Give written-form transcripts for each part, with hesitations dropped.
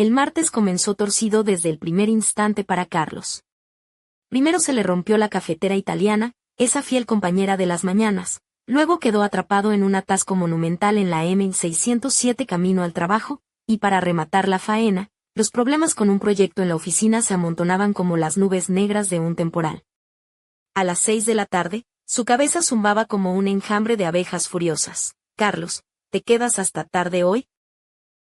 El martes comenzó torcido desde el primer instante para Carlos. Primero se le rompió la cafetera italiana, esa fiel compañera de las mañanas, luego quedó atrapado en un atasco monumental en la M607 camino al trabajo, y para rematar la faena, los problemas con un proyecto en la oficina se amontonaban como las nubes negras de un temporal. A las 6 de la tarde, su cabeza zumbaba como un enjambre de abejas furiosas. «Carlos, ¿te quedas hasta tarde hoy?»,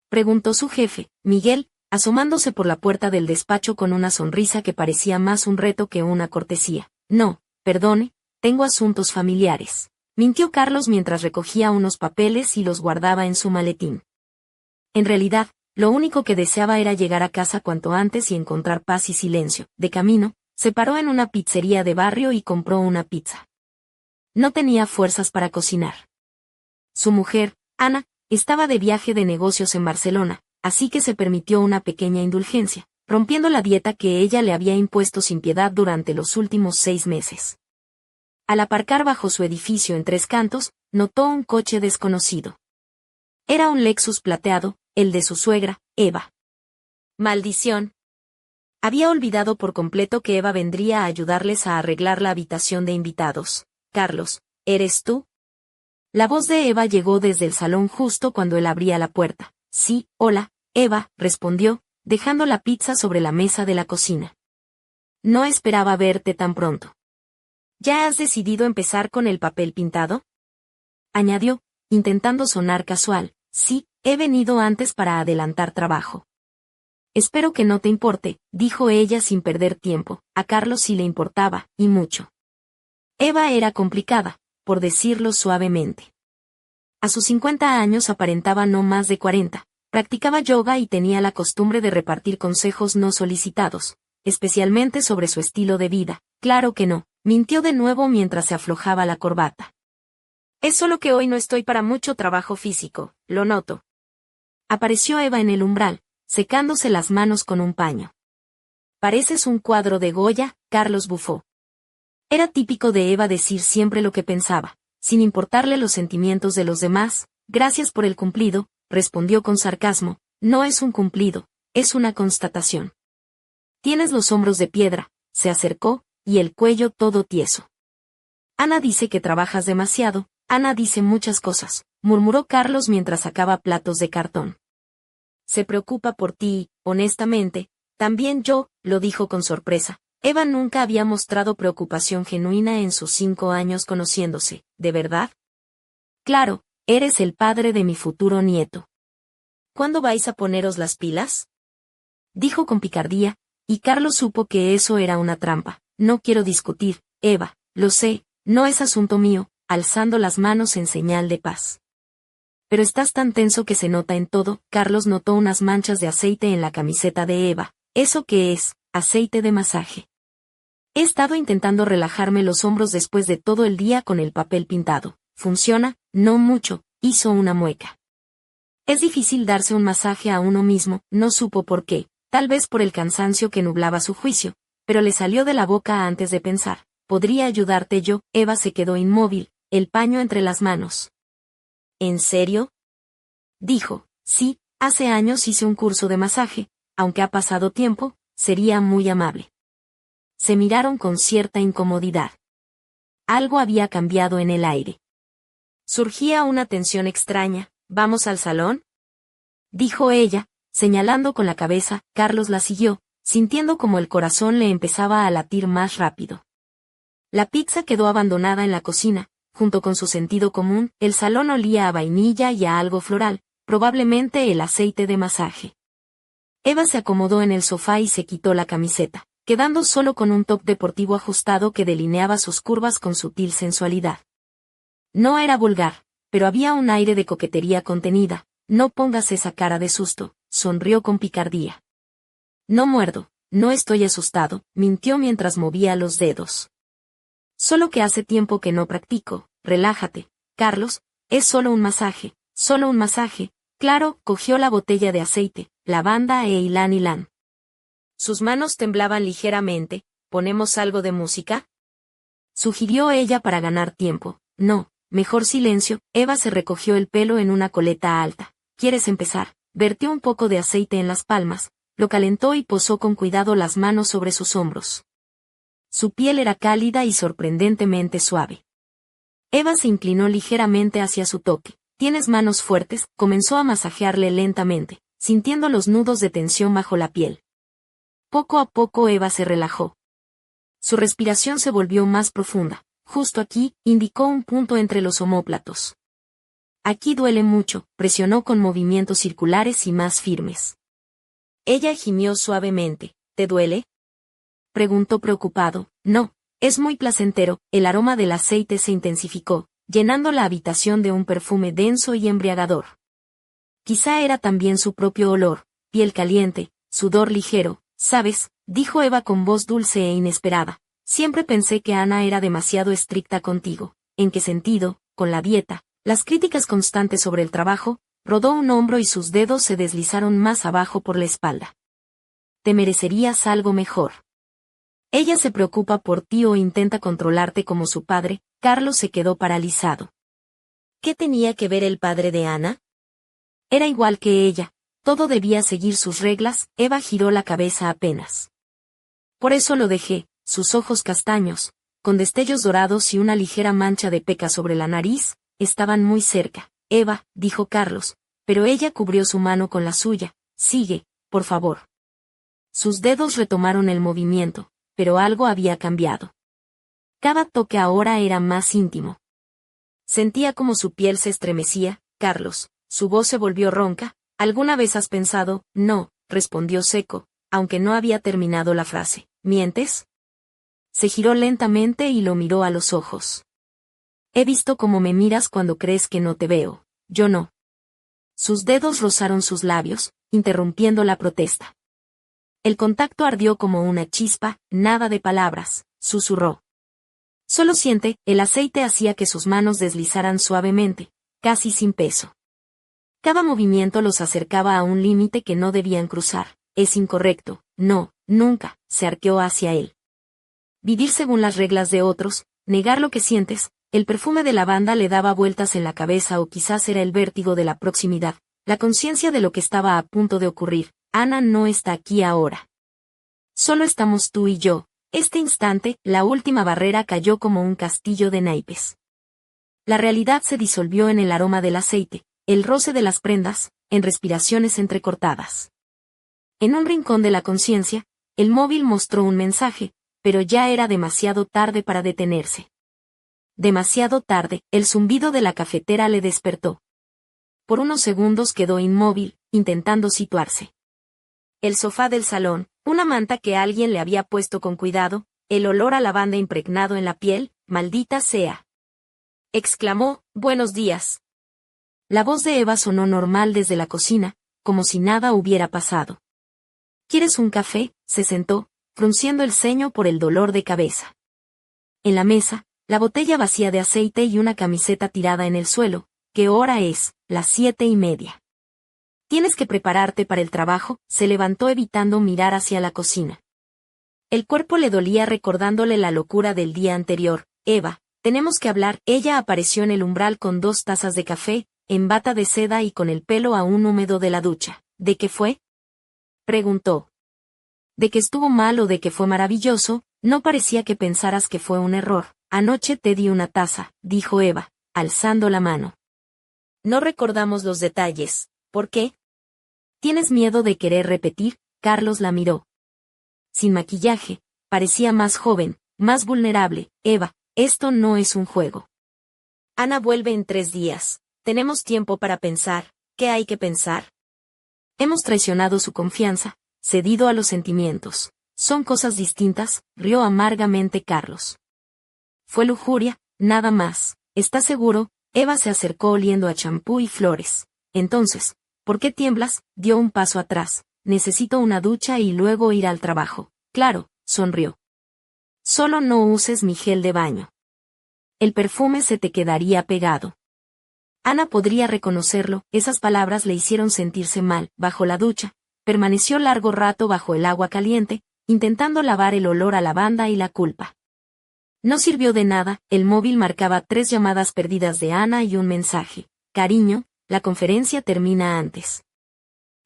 preguntó su jefe, Miguel, asomándose por la puerta del despacho con una sonrisa que parecía más un reto que una cortesía. «No, perdone, tengo asuntos familiares», mintió Carlos mientras recogía unos papeles y los guardaba en su maletín. En realidad, lo único que deseaba era llegar a casa cuanto antes y encontrar paz y silencio. De camino, se paró en una pizzería de barrio y compró una pizza. No tenía fuerzas para cocinar. Su mujer, Ana, estaba de viaje de negocios en Barcelona, así que se permitió una pequeña indulgencia, rompiendo la dieta que ella le había impuesto sin piedad durante los últimos 6 meses. Al aparcar bajo su edificio en Tres Cantos, notó un coche desconocido. Era un Lexus plateado, el de su suegra, Eva. ¡Maldición! Había olvidado por completo que Eva vendría a ayudarles a arreglar la habitación de invitados. «Carlos, ¿eres tú?». La voz de Eva llegó desde el salón justo cuando él abría la puerta. «Sí, hola, Eva», respondió, dejando la pizza sobre la mesa de la cocina. «No esperaba verte tan pronto». «¿Ya has decidido empezar con el papel pintado?», añadió, intentando sonar casual. «Sí, he venido antes para adelantar trabajo». «Espero que no te importe», dijo ella sin perder tiempo. A Carlos sí le importaba, y mucho. Eva era complicada, por decirlo suavemente. A sus 50 años aparentaba no más de 40, practicaba yoga y tenía la costumbre de repartir consejos no solicitados, especialmente sobre su estilo de vida. «Claro que no», mintió de nuevo mientras se aflojaba la corbata. «Es solo que hoy no estoy para mucho trabajo físico, lo noto». Apareció Eva en el umbral, secándose las manos con un paño. «Pareces un cuadro de Goya», Carlos bufó. Era típico de Eva decir siempre lo que pensaba, sin importarle los sentimientos de los demás. «Gracias por el cumplido», respondió con sarcasmo. «No es un cumplido, es una constatación». «Tienes los hombros de piedra», se acercó, y el cuello todo tieso. «Ana dice que trabajas demasiado». «Ana dice muchas cosas», murmuró Carlos mientras sacaba platos de cartón. «Se preocupa por ti, honestamente». «También yo», lo dijo con sorpresa. Eva nunca había mostrado preocupación genuina en sus 5 años conociéndose. «¿De verdad?». «Claro, eres el padre de mi futuro nieto». «¿Cuándo vais a poneros las pilas?», dijo con picardía, y Carlos supo que eso era una trampa. «No quiero discutir, Eva, lo sé, no es asunto mío», alzando las manos en señal de paz. «Pero estás tan tenso que se nota en todo». Carlos notó unas manchas de aceite en la camiseta de Eva. «¿Eso qué es?». «Aceite de masaje». «He estado intentando relajarme los hombros después de todo el día con el papel pintado». «¿Funciona?». «No mucho», hizo una mueca. «Es difícil darse un masaje a uno mismo», no supo por qué, tal vez por el cansancio que nublaba su juicio, pero le salió de la boca antes de pensar. «¿Podría ayudarte yo?». Eva se quedó inmóvil, el paño entre las manos. «¿En serio?». Dijo. «Sí, hace años hice un curso de masaje, aunque ha pasado tiempo, sería muy amable». Se miraron con cierta incomodidad. Algo había cambiado en el aire. Surgía una tensión extraña. «¿Vamos al salón?», dijo ella, señalando con la cabeza. Carlos la siguió, sintiendo como el corazón le empezaba a latir más rápido. La pizza quedó abandonada en la cocina, junto con su sentido común. El salón olía a vainilla y a algo floral, probablemente el aceite de masaje. Eva se acomodó en el sofá y se quitó la camiseta, quedando solo con un top deportivo ajustado que delineaba sus curvas con sutil sensualidad. No era vulgar, pero había un aire de coquetería contenida. «No pongas esa cara de susto», sonrió con picardía. «No muerdo, no estoy asustado», mintió mientras movía los dedos. «Solo que hace tiempo que no practico». «Relájate, Carlos, es solo un masaje». «Solo un masaje». Claro, cogió la botella de aceite, lavanda e ylang-ylang. Sus manos temblaban ligeramente. «¿Ponemos algo de música?», sugirió ella para ganar tiempo. «No, mejor silencio». Eva se recogió el pelo en una coleta alta. «¿Quieres empezar?». vertió un poco de aceite en las palmas, lo calentó y posó con cuidado las manos sobre sus hombros. Su piel era cálida y sorprendentemente suave. Eva se inclinó ligeramente hacia su toque. «Tienes manos fuertes», comenzó a masajearle lentamente, sintiendo los nudos de tensión bajo la piel. Poco a poco Eva se relajó. Su respiración se volvió más profunda. Justo aquí, indicó un punto entre los omóplatos. «Aquí duele mucho», presionó con movimientos circulares y más firmes. Ella gimió suavemente. «¿Te duele?», preguntó preocupado. «No, es muy placentero». El aroma del aceite se intensificó, llenando la habitación de un perfume denso y embriagador. Quizá era también su propio olor, piel caliente, sudor ligero. «¿Sabes?», dijo Eva con voz dulce e inesperada. «Siempre pensé que Ana era demasiado estricta contigo». «¿En qué sentido?». «Con la dieta, las críticas constantes sobre el trabajo». Rodó un hombro y sus dedos se deslizaron más abajo por la espalda. «Te merecerías algo mejor. Ella se preocupa por ti o intenta controlarte como su padre». Carlos se quedó paralizado. ¿Qué tenía que ver el padre de Ana? Era igual que ella, todo debía seguir sus reglas. Eva giró la cabeza apenas. «Por eso lo dejé». Sus ojos castaños, con destellos dorados y una ligera mancha de peca sobre la nariz, estaban muy cerca. «Eva», dijo Carlos, pero ella cubrió su mano con la suya. «Sigue, por favor». Sus dedos retomaron el movimiento, pero algo había cambiado. Cada toque ahora era más íntimo. Sentía como su piel se estremecía. «Carlos», su voz se volvió ronca. «¿Alguna vez has pensado?» «No», respondió seco, aunque no había terminado la frase. «¿Mientes?». Se giró lentamente y lo miró a los ojos. «He visto cómo me miras cuando crees que no te veo. Yo no». Sus dedos rozaron sus labios, interrumpiendo la protesta. El contacto ardió como una chispa. «Nada de palabras», susurró. «Solo siente». El aceite hacía que sus manos deslizaran suavemente, casi sin peso. Cada movimiento los acercaba a un límite que no debían cruzar. «Es incorrecto». «No, nunca», se arqueó hacia él. «Vivir según las reglas de otros, negar lo que sientes». El perfume de lavanda le daba vueltas en la cabeza, o quizás era el vértigo de la proximidad, la conciencia de lo que estaba a punto de ocurrir. «Ana no está aquí ahora. Solo estamos tú y yo». Este instante, la última barrera cayó como un castillo de naipes. La realidad se disolvió en el aroma del aceite, el roce de las prendas, en respiraciones entrecortadas. En un rincón de la conciencia, el móvil mostró un mensaje, pero ya era demasiado tarde para detenerse. Demasiado tarde. El zumbido de la cafetera le despertó. Por unos segundos quedó inmóvil, intentando situarse. El sofá del salón, una manta que alguien le había puesto con cuidado, el olor a lavanda impregnado en la piel. «Maldita sea», exclamó. «Buenos días». La voz de Eva sonó normal desde la cocina, como si nada hubiera pasado. «¿Quieres un café?». Se sentó, frunciendo el ceño por el dolor de cabeza. En la mesa, la botella vacía de aceite y una camiseta tirada en el suelo. «¿Qué hora es?». «Las 7:30». «Tienes que prepararte para el trabajo». Se levantó evitando mirar hacia la cocina. El cuerpo le dolía recordándole la locura del día anterior. «Eva, tenemos que hablar». Ella apareció en el umbral con 2 tazas de café, en bata de seda y con el pelo aún húmedo de la ducha. «¿De qué fue?», preguntó. «¿De que estuvo mal o de que fue maravilloso?». «No parecía que pensaras que fue un error». «Anoche te di una taza», dijo Eva, alzando la mano. «No recordamos los detalles. ¿Por qué?». «¿Tienes miedo de querer repetir?». Carlos la miró. Sin maquillaje, parecía más joven, más vulnerable. «Eva, esto no es un juego. Ana vuelve en 3 días. Tenemos tiempo para pensar». «¿Qué hay que pensar?». «Hemos traicionado su confianza, cedido a los sentimientos. Son cosas distintas», rió amargamente Carlos. «Fue lujuria, nada más». «¿Estás seguro?». Eva se acercó oliendo a champú y flores. «Entonces, ¿por qué tiemblas?». Dio un paso atrás. «Necesito una ducha y luego ir al trabajo». «Claro», sonrió. «Solo no uses mi gel de baño. El perfume se te quedaría pegado». Ana podría reconocerlo. Esas palabras le hicieron sentirse mal. Bajo la ducha, permaneció largo rato bajo el agua caliente, intentando lavar el olor a lavanda y la culpa. No sirvió de nada. El móvil marcaba 3 llamadas perdidas de Ana y un mensaje. «Cariño, la conferencia termina antes».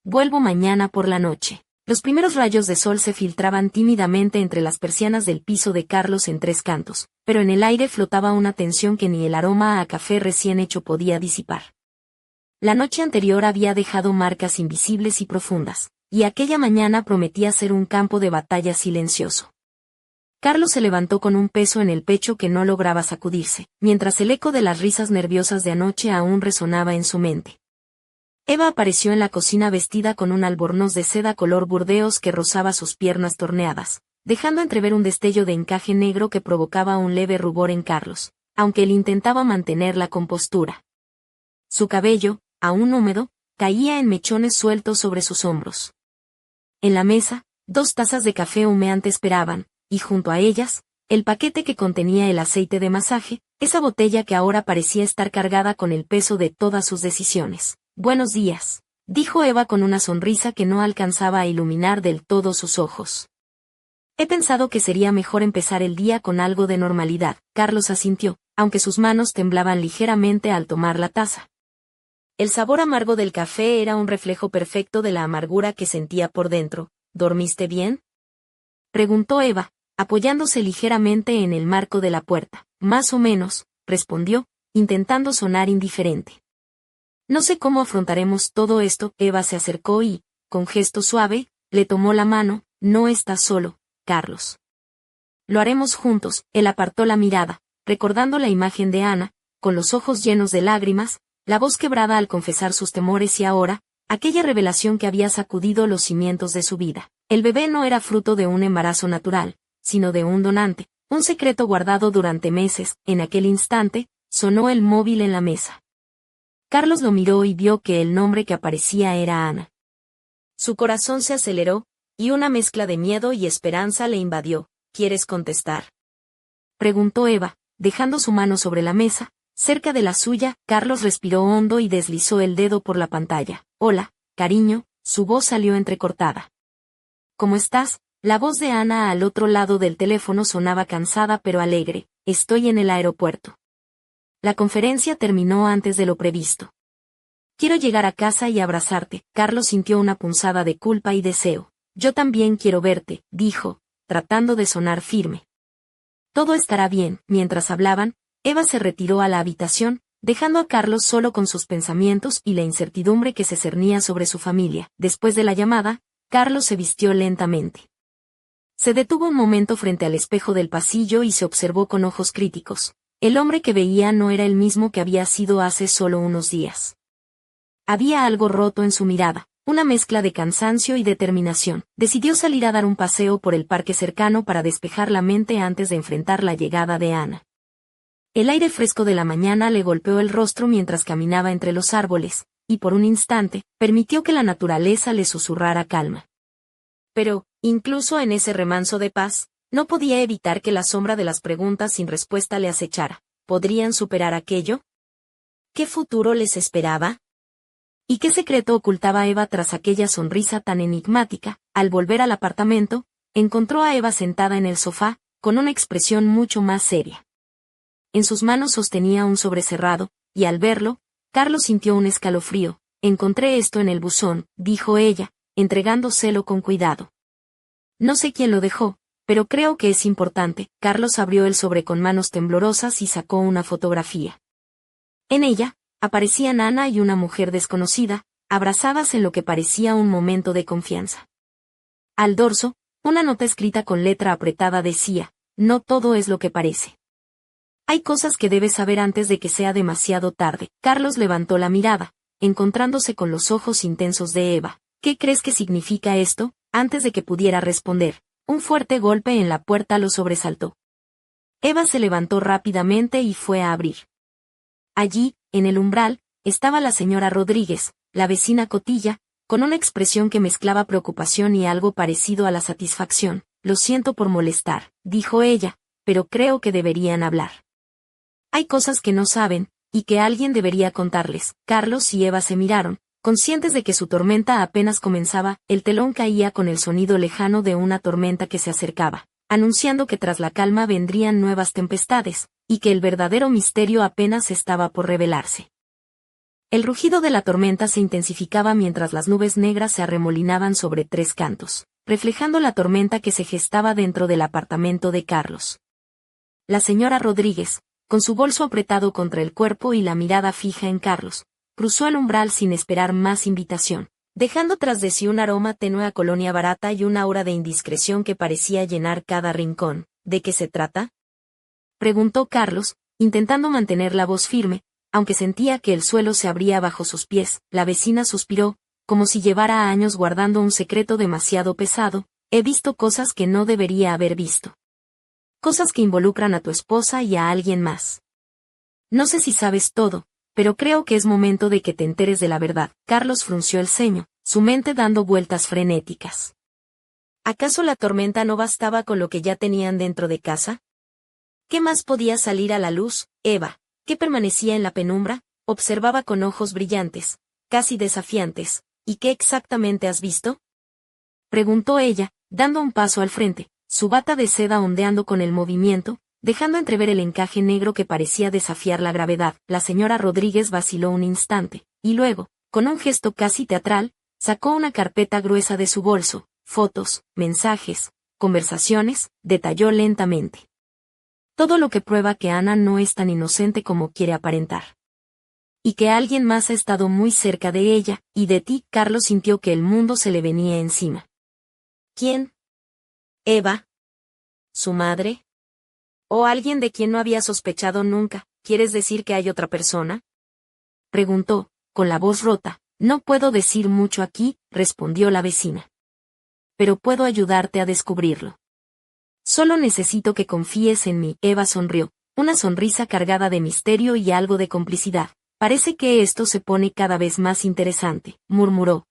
Vuelvo mañana por la noche. Los primeros rayos de sol se filtraban tímidamente entre las persianas del piso de Carlos en tres cantos, pero en el aire flotaba una tensión que ni el aroma a café recién hecho podía disipar. La noche anterior había dejado marcas invisibles y profundas, y aquella mañana prometía ser un campo de batalla silencioso. Carlos se levantó con un peso en el pecho que no lograba sacudirse, mientras el eco de las risas nerviosas de anoche aún resonaba en su mente. Eva apareció en la cocina vestida con un albornoz de seda color burdeos que rozaba sus piernas torneadas, dejando entrever un destello de encaje negro que provocaba un leve rubor en Carlos, aunque él intentaba mantener la compostura. Su cabello, aún húmedo, caía en mechones sueltos sobre sus hombros. En la mesa, 2 tazas de café humeante esperaban, y junto a ellas, el paquete que contenía el aceite de masaje, esa botella que ahora parecía estar cargada con el peso de todas sus decisiones. «Buenos días», dijo Eva con una sonrisa que no alcanzaba a iluminar del todo sus ojos. «He pensado que sería mejor empezar el día con algo de normalidad», Carlos asintió, aunque sus manos temblaban ligeramente al tomar la taza. El sabor amargo del café era un reflejo perfecto de la amargura que sentía por dentro. «¿Dormiste bien?», preguntó Eva, apoyándose ligeramente en el marco de la puerta. «Más o menos», respondió, intentando sonar indiferente. «No sé cómo afrontaremos todo esto». Eva se acercó y, con gesto suave, le tomó la mano. «No estás solo, Carlos. Lo haremos juntos». Él apartó la mirada, recordando la imagen de Ana, con los ojos llenos de lágrimas, la voz quebrada al confesar sus temores y ahora, aquella revelación que había sacudido los cimientos de su vida. El bebé no era fruto de un embarazo natural, sino de un donante, un secreto guardado durante meses. En aquel instante, sonó el móvil en la mesa. Carlos lo miró y vio que el nombre que aparecía era Ana. Su corazón se aceleró, y una mezcla de miedo y esperanza le invadió. «¿Quieres contestar?», preguntó Eva, dejando su mano sobre la mesa, cerca de la suya. Carlos respiró hondo y deslizó el dedo por la pantalla. «Hola, cariño», su voz salió entrecortada. «¿Cómo estás?». La voz de Ana al otro lado del teléfono sonaba cansada pero alegre. «Estoy en el aeropuerto». La conferencia terminó antes de lo previsto. «Quiero llegar a casa y abrazarte». Carlos sintió una punzada de culpa y deseo. «Yo también quiero verte», dijo, tratando de sonar firme. «Todo estará bien». Mientras hablaban, Eva se retiró a la habitación, dejando a Carlos solo con sus pensamientos y la incertidumbre que se cernía sobre su familia. Después de la llamada, Carlos se vistió lentamente. Se detuvo un momento frente al espejo del pasillo y se observó con ojos críticos. El hombre que veía no era el mismo que había sido hace solo unos días. Había algo roto en su mirada, una mezcla de cansancio y determinación. Decidió salir a dar un paseo por el parque cercano para despejar la mente antes de enfrentar la llegada de Ana. El aire fresco de la mañana le golpeó el rostro mientras caminaba entre los árboles, y por un instante, permitió que la naturaleza le susurrara calma. Pero, incluso en ese remanso de paz, no podía evitar que la sombra de las preguntas sin respuesta le acechara. ¿Podrían superar aquello? ¿Qué futuro les esperaba? ¿Y qué secreto ocultaba Eva tras aquella sonrisa tan enigmática? Al volver al apartamento, encontró a Eva sentada en el sofá, con una expresión mucho más seria. En sus manos sostenía un sobre cerrado, y al verlo, Carlos sintió un escalofrío. «Encontré esto en el buzón», dijo ella, entregándoselo con cuidado. «No sé quién lo dejó, pero creo que es importante». Carlos abrió el sobre con manos temblorosas y sacó una fotografía. En ella, aparecían Ana y una mujer desconocida, abrazadas en lo que parecía un momento de confianza. Al dorso, una nota escrita con letra apretada decía: «No todo es lo que parece. Hay cosas que debes saber antes de que sea demasiado tarde». Carlos levantó la mirada, encontrándose con los ojos intensos de Eva. «¿Qué crees que significa esto?». Antes de que pudiera responder, un fuerte golpe en la puerta lo sobresaltó. Eva se levantó rápidamente y fue a abrir. Allí, en el umbral, estaba la señora Rodríguez, la vecina Cotilla, con una expresión que mezclaba preocupación y algo parecido a la satisfacción. «Lo siento por molestar», dijo ella, «pero creo que deberían hablar. Hay cosas que no saben, y que alguien debería contarles». Carlos y Eva se miraron, conscientes de que su tormenta apenas comenzaba. El telón caía con el sonido lejano de una tormenta que se acercaba, anunciando que tras la calma vendrían nuevas tempestades, y que el verdadero misterio apenas estaba por revelarse. El rugido de la tormenta se intensificaba mientras las nubes negras se arremolinaban sobre tres cantos, reflejando la tormenta que se gestaba dentro del apartamento de Carlos. La señora Rodríguez, con su bolso apretado contra el cuerpo y la mirada fija en Carlos, cruzó el umbral sin esperar más invitación, dejando tras de sí un aroma tenue a colonia barata y una aura de indiscreción que parecía llenar cada rincón. ¿De qué se trata?, preguntó Carlos, intentando mantener la voz firme, aunque sentía que el suelo se abría bajo sus pies. La vecina suspiró, como si llevara años guardando un secreto demasiado pesado. He visto cosas que no debería haber visto. Cosas que involucran a tu esposa y a alguien más. No sé si sabes todo, pero creo que es momento de que te enteres de la verdad. Carlos frunció el ceño, su mente dando vueltas frenéticas. ¿Acaso la tormenta no bastaba con lo que ya tenían dentro de casa? ¿Qué más podía salir a la luz? Eva, que permanecía en la penumbra, observaba con ojos brillantes, casi desafiantes. ¿Y qué exactamente has visto?, preguntó ella, dando un paso al frente, su bata de seda ondeando con el movimiento, dejando entrever el encaje negro que parecía desafiar la gravedad. La señora Rodríguez vaciló un instante, y luego, con un gesto casi teatral, sacó una carpeta gruesa de su bolso, fotos, mensajes, conversaciones, detalló lentamente. Todo lo que prueba que Ana no es tan inocente como quiere aparentar. Y que alguien más ha estado muy cerca de ella, y de ti. Carlos sintió que el mundo se le venía encima. ¿Quién? ¿Eva? ¿Su madre? ¿O alguien de quien no había sospechado nunca? ¿Quieres decir que hay otra persona?, preguntó, con la voz rota. No puedo decir mucho aquí, respondió la vecina. Pero puedo ayudarte a descubrirlo. Solo necesito que confíes en mí. Eva sonrió, una sonrisa cargada de misterio y algo de complicidad. Parece que esto se pone cada vez más interesante, murmuró.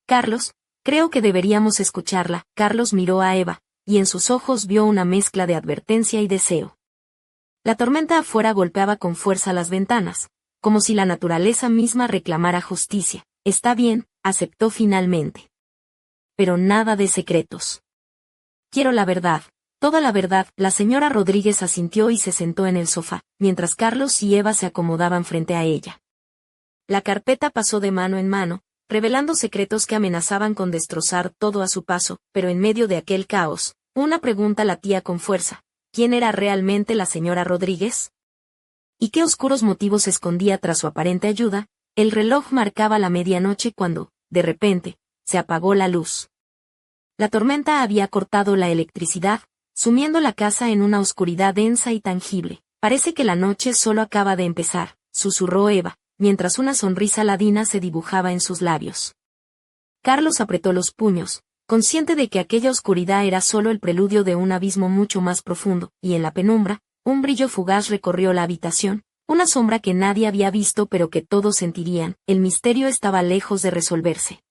Carlos, creo que deberíamos escucharla. Carlos miró a Eva, y en sus ojos vio una mezcla de advertencia y deseo. La tormenta afuera golpeaba con fuerza las ventanas, como si la naturaleza misma reclamara justicia. Está bien, aceptó finalmente. Pero nada de secretos. Quiero la verdad, toda la verdad. La señora Rodríguez asintió y se sentó en el sofá, mientras Carlos y Eva se acomodaban frente a ella. La carpeta pasó de mano en mano, revelando secretos que amenazaban con destrozar todo a su paso, pero en medio de aquel caos, una pregunta latía con fuerza. ¿Quién era realmente la señora Rodríguez? ¿Y qué oscuros motivos escondía tras su aparente ayuda? El reloj marcaba la medianoche cuando, de repente, se apagó la luz. La tormenta había cortado la electricidad, sumiendo la casa en una oscuridad densa y tangible. Parece que la noche solo acaba de empezar, susurró Eva, mientras una sonrisa ladina se dibujaba en sus labios. Carlos apretó los puños, consciente de que aquella oscuridad era solo el preludio de un abismo mucho más profundo, y en la penumbra, un brillo fugaz recorrió la habitación, una sombra que nadie había visto pero que todos sentirían. El misterio estaba lejos de resolverse.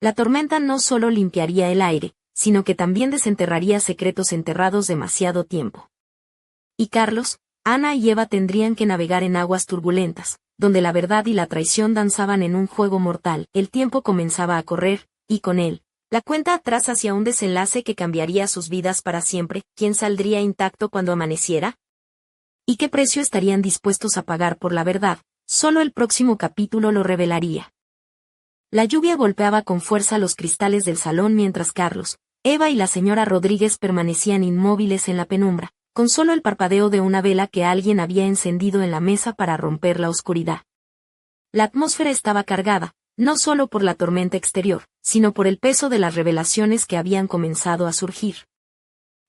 La tormenta no solo limpiaría el aire, sino que también desenterraría secretos enterrados demasiado tiempo. Y Carlos, Ana y Eva tendrían que navegar en aguas turbulentas, donde la verdad y la traición danzaban en un juego mortal. El tiempo comenzaba a correr, y con él, la cuenta atrás hacia un desenlace que cambiaría sus vidas para siempre. ¿Quién saldría intacto cuando amaneciera? ¿Y qué precio estarían dispuestos a pagar por la verdad? Solo el próximo capítulo lo revelaría. La lluvia golpeaba con fuerza los cristales del salón mientras Carlos, Eva y la señora Rodríguez permanecían inmóviles en la penumbra, con solo el parpadeo de una vela que alguien había encendido en la mesa para romper la oscuridad. La atmósfera estaba cargada, no solo por la tormenta exterior, sino por el peso de las revelaciones que habían comenzado a surgir.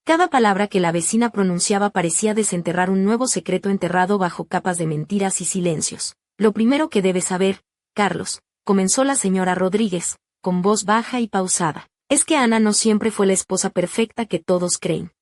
Cada palabra que la vecina pronunciaba parecía desenterrar un nuevo secreto enterrado bajo capas de mentiras y silencios. Lo primero que debes saber, Carlos, comenzó la señora Rodríguez, con voz baja y pausada, es que Ana no siempre fue la esposa perfecta que todos creen.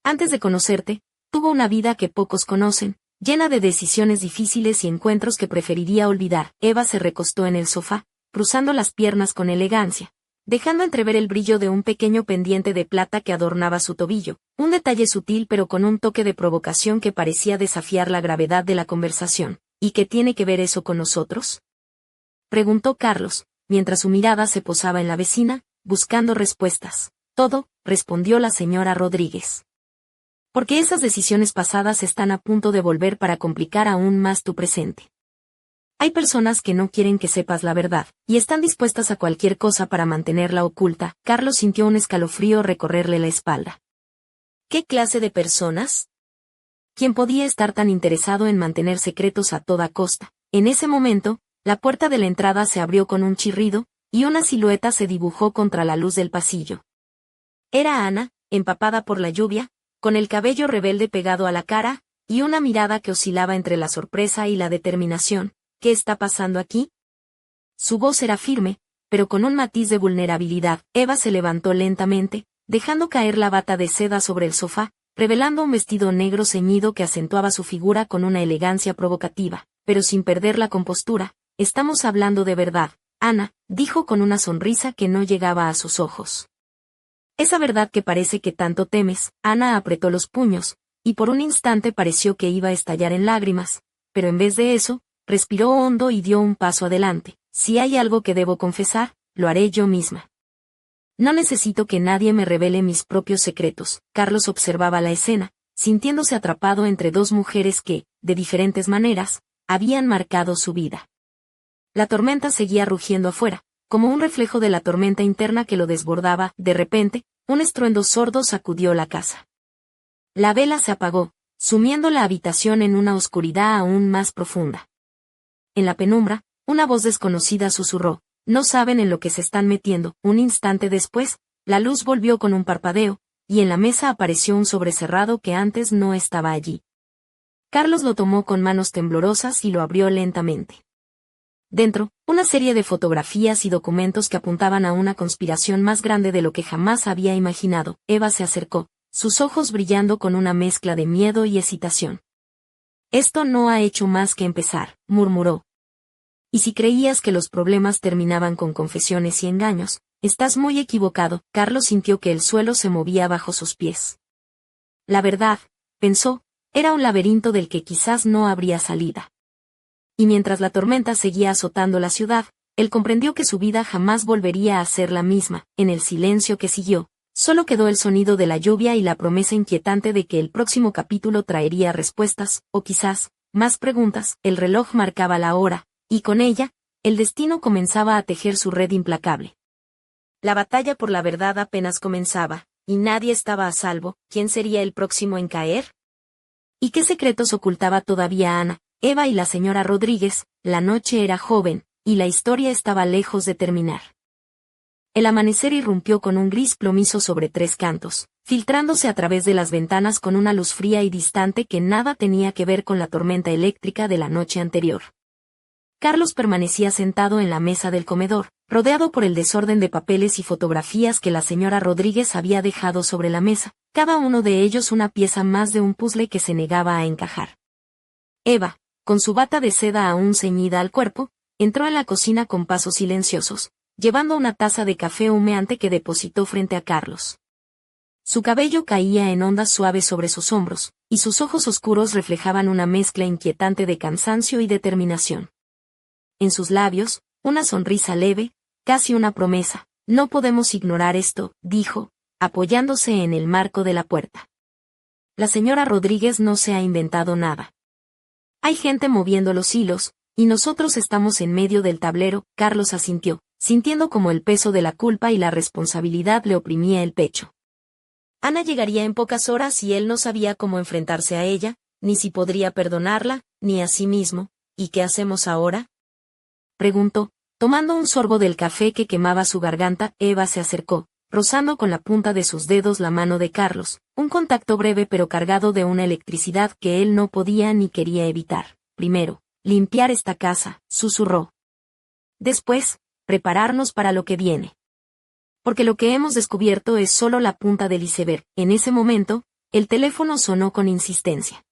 Antes de conocerte, tuvo una vida que pocos conocen, llena de decisiones difíciles y encuentros que preferiría olvidar. Eva se recostó en el sofá, cruzando las piernas con elegancia, dejando entrever el brillo de un pequeño pendiente de plata que adornaba su tobillo, un detalle sutil pero con un toque de provocación que parecía desafiar la gravedad de la conversación. ¿Y qué tiene que ver eso con nosotros?, preguntó Carlos, mientras su mirada se posaba en la vecina, buscando respuestas. Todo, respondió la señora Rodríguez. Porque esas decisiones pasadas están a punto de volver para complicar aún más tu presente. Hay personas que no quieren que sepas la verdad, y están dispuestas a cualquier cosa para mantenerla oculta. Carlos sintió un escalofrío recorrerle la espalda. ¿Qué clase de personas? ¿Quién podía estar tan interesado en mantener secretos a toda costa? En ese momento, la puerta de la entrada se abrió con un chirrido, y una silueta se dibujó contra la luz del pasillo. Era Ana, empapada por la lluvia, con el cabello rebelde pegado a la cara, y una mirada que oscilaba entre la sorpresa y la determinación. ¿Qué está pasando aquí? Su voz era firme, pero con un matiz de vulnerabilidad. Eva se levantó lentamente, dejando caer la bata de seda sobre el sofá, revelando un vestido negro ceñido que acentuaba su figura con una elegancia provocativa, pero sin perder la compostura. Estamos hablando de verdad, Ana, dijo con una sonrisa que no llegaba a sus ojos. Esa verdad que parece que tanto temes. Ana apretó los puños, y por un instante pareció que iba a estallar en lágrimas, pero en vez de eso, respiró hondo y dio un paso adelante. Si hay algo que debo confesar, lo haré yo misma. No necesito que nadie me revele mis propios secretos. Carlos observaba la escena, sintiéndose atrapado entre dos mujeres que, de diferentes maneras, habían marcado su vida. La tormenta seguía rugiendo afuera, como un reflejo de la tormenta interna que lo desbordaba. De repente, un estruendo sordo sacudió la casa. La vela se apagó, sumiendo la habitación en una oscuridad aún más profunda. En la penumbra, una voz desconocida susurró, «No saben en lo que se están metiendo». Un instante después, la luz volvió con un parpadeo, y en la mesa apareció un sobre cerrado que antes no estaba allí. Carlos lo tomó con manos temblorosas y lo abrió lentamente. Dentro, una serie de fotografías y documentos que apuntaban a una conspiración más grande de lo que jamás había imaginado. Eva se acercó, sus ojos brillando con una mezcla de miedo y excitación. «Esto no ha hecho más que empezar», murmuró. «Y si creías que los problemas terminaban con confesiones y engaños, estás muy equivocado». Carlos sintió que el suelo se movía bajo sus pies. La verdad, pensó, era un laberinto del que quizás no habría salida. Y mientras la tormenta seguía azotando la ciudad, él comprendió que su vida jamás volvería a ser la misma. En el silencio que siguió, solo quedó el sonido de la lluvia y la promesa inquietante de que el próximo capítulo traería respuestas, o quizás, más preguntas. El reloj marcaba la hora, y con ella, el destino comenzaba a tejer su red implacable. La batalla por la verdad apenas comenzaba, y nadie estaba a salvo. ¿Quién sería el próximo en caer? ¿Y qué secretos ocultaba todavía Ana, Eva y la señora Rodríguez? La noche era joven, y la historia estaba lejos de terminar. El amanecer irrumpió con un gris plomizo sobre tres cantos, filtrándose a través de las ventanas con una luz fría y distante que nada tenía que ver con la tormenta eléctrica de la noche anterior. Carlos permanecía sentado en la mesa del comedor, rodeado por el desorden de papeles y fotografías que la señora Rodríguez había dejado sobre la mesa, cada uno de ellos una pieza más de un puzzle que se negaba a encajar. Eva, con su bata de seda aún ceñida al cuerpo, entró en la cocina con pasos silenciosos, llevando una taza de café humeante que depositó frente a Carlos. Su cabello caía en ondas suaves sobre sus hombros, y sus ojos oscuros reflejaban una mezcla inquietante de cansancio y determinación. En sus labios, una sonrisa leve, casi una promesa. «No podemos ignorar esto», dijo, apoyándose en el marco de la puerta. «La señora Rodríguez no se ha inventado nada. Hay gente moviendo los hilos, y nosotros estamos en medio del tablero». Carlos asintió, sintiendo como el peso de la culpa y la responsabilidad le oprimía el pecho. Ana llegaría en pocas horas y él no sabía cómo enfrentarse a ella, ni si podría perdonarla, ni a sí mismo. «¿Y qué hacemos ahora?», preguntó, tomando un sorbo del café que quemaba su garganta. Eva se acercó, rozando con la punta de sus dedos la mano de Carlos, un contacto breve pero cargado de una electricidad que él no podía ni quería evitar. «Primero, limpiar esta casa», susurró. «Después, prepararnos para lo que viene. Porque lo que hemos descubierto es solo la punta del iceberg». En ese momento, el teléfono sonó con insistencia.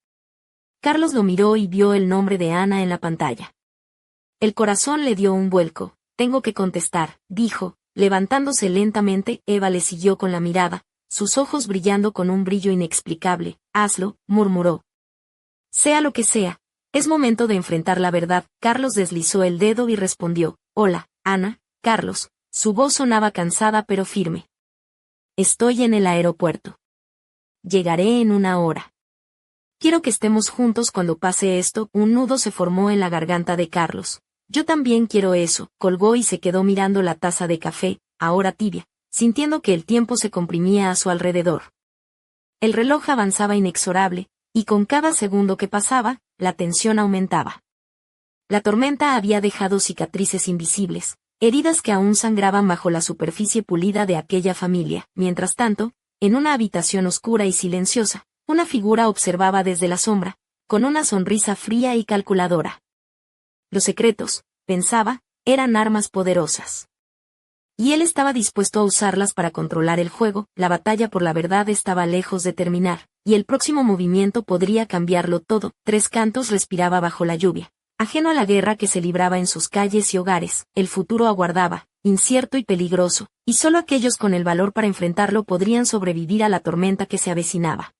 Carlos lo miró y vio el nombre de Ana en la pantalla. El corazón le dio un vuelco. «Tengo que contestar», dijo, levantándose lentamente. Eva le siguió con la mirada, sus ojos brillando con un brillo inexplicable. «Hazlo», murmuró. «Sea lo que sea, es momento de enfrentar la verdad». Carlos deslizó el dedo y respondió, «Hola, Ana». «Carlos», su voz sonaba cansada pero firme. «Estoy en el aeropuerto. Llegaré en una hora». Quiero que estemos juntos cuando pase esto. Un nudo se formó en la garganta de Carlos. Yo también quiero eso, colgó y se quedó mirando la taza de café, ahora tibia, sintiendo que el tiempo se comprimía a su alrededor. El reloj avanzaba inexorable, y con cada segundo que pasaba, la tensión aumentaba. La tormenta había dejado cicatrices invisibles, heridas que aún sangraban bajo la superficie pulida de aquella familia. Mientras tanto, en una habitación oscura y silenciosa, una figura observaba desde la sombra, con una sonrisa fría y calculadora. Los secretos, pensaba, eran armas poderosas. Y él estaba dispuesto a usarlas para controlar el juego. La batalla por la verdad estaba lejos de terminar, y el próximo movimiento podría cambiarlo todo. Tres Cantos respiraba bajo la lluvia. Ajeno a la guerra que se libraba en sus calles y hogares, el futuro aguardaba, incierto y peligroso, y solo aquellos con el valor para enfrentarlo podrían sobrevivir a la tormenta que se avecinaba.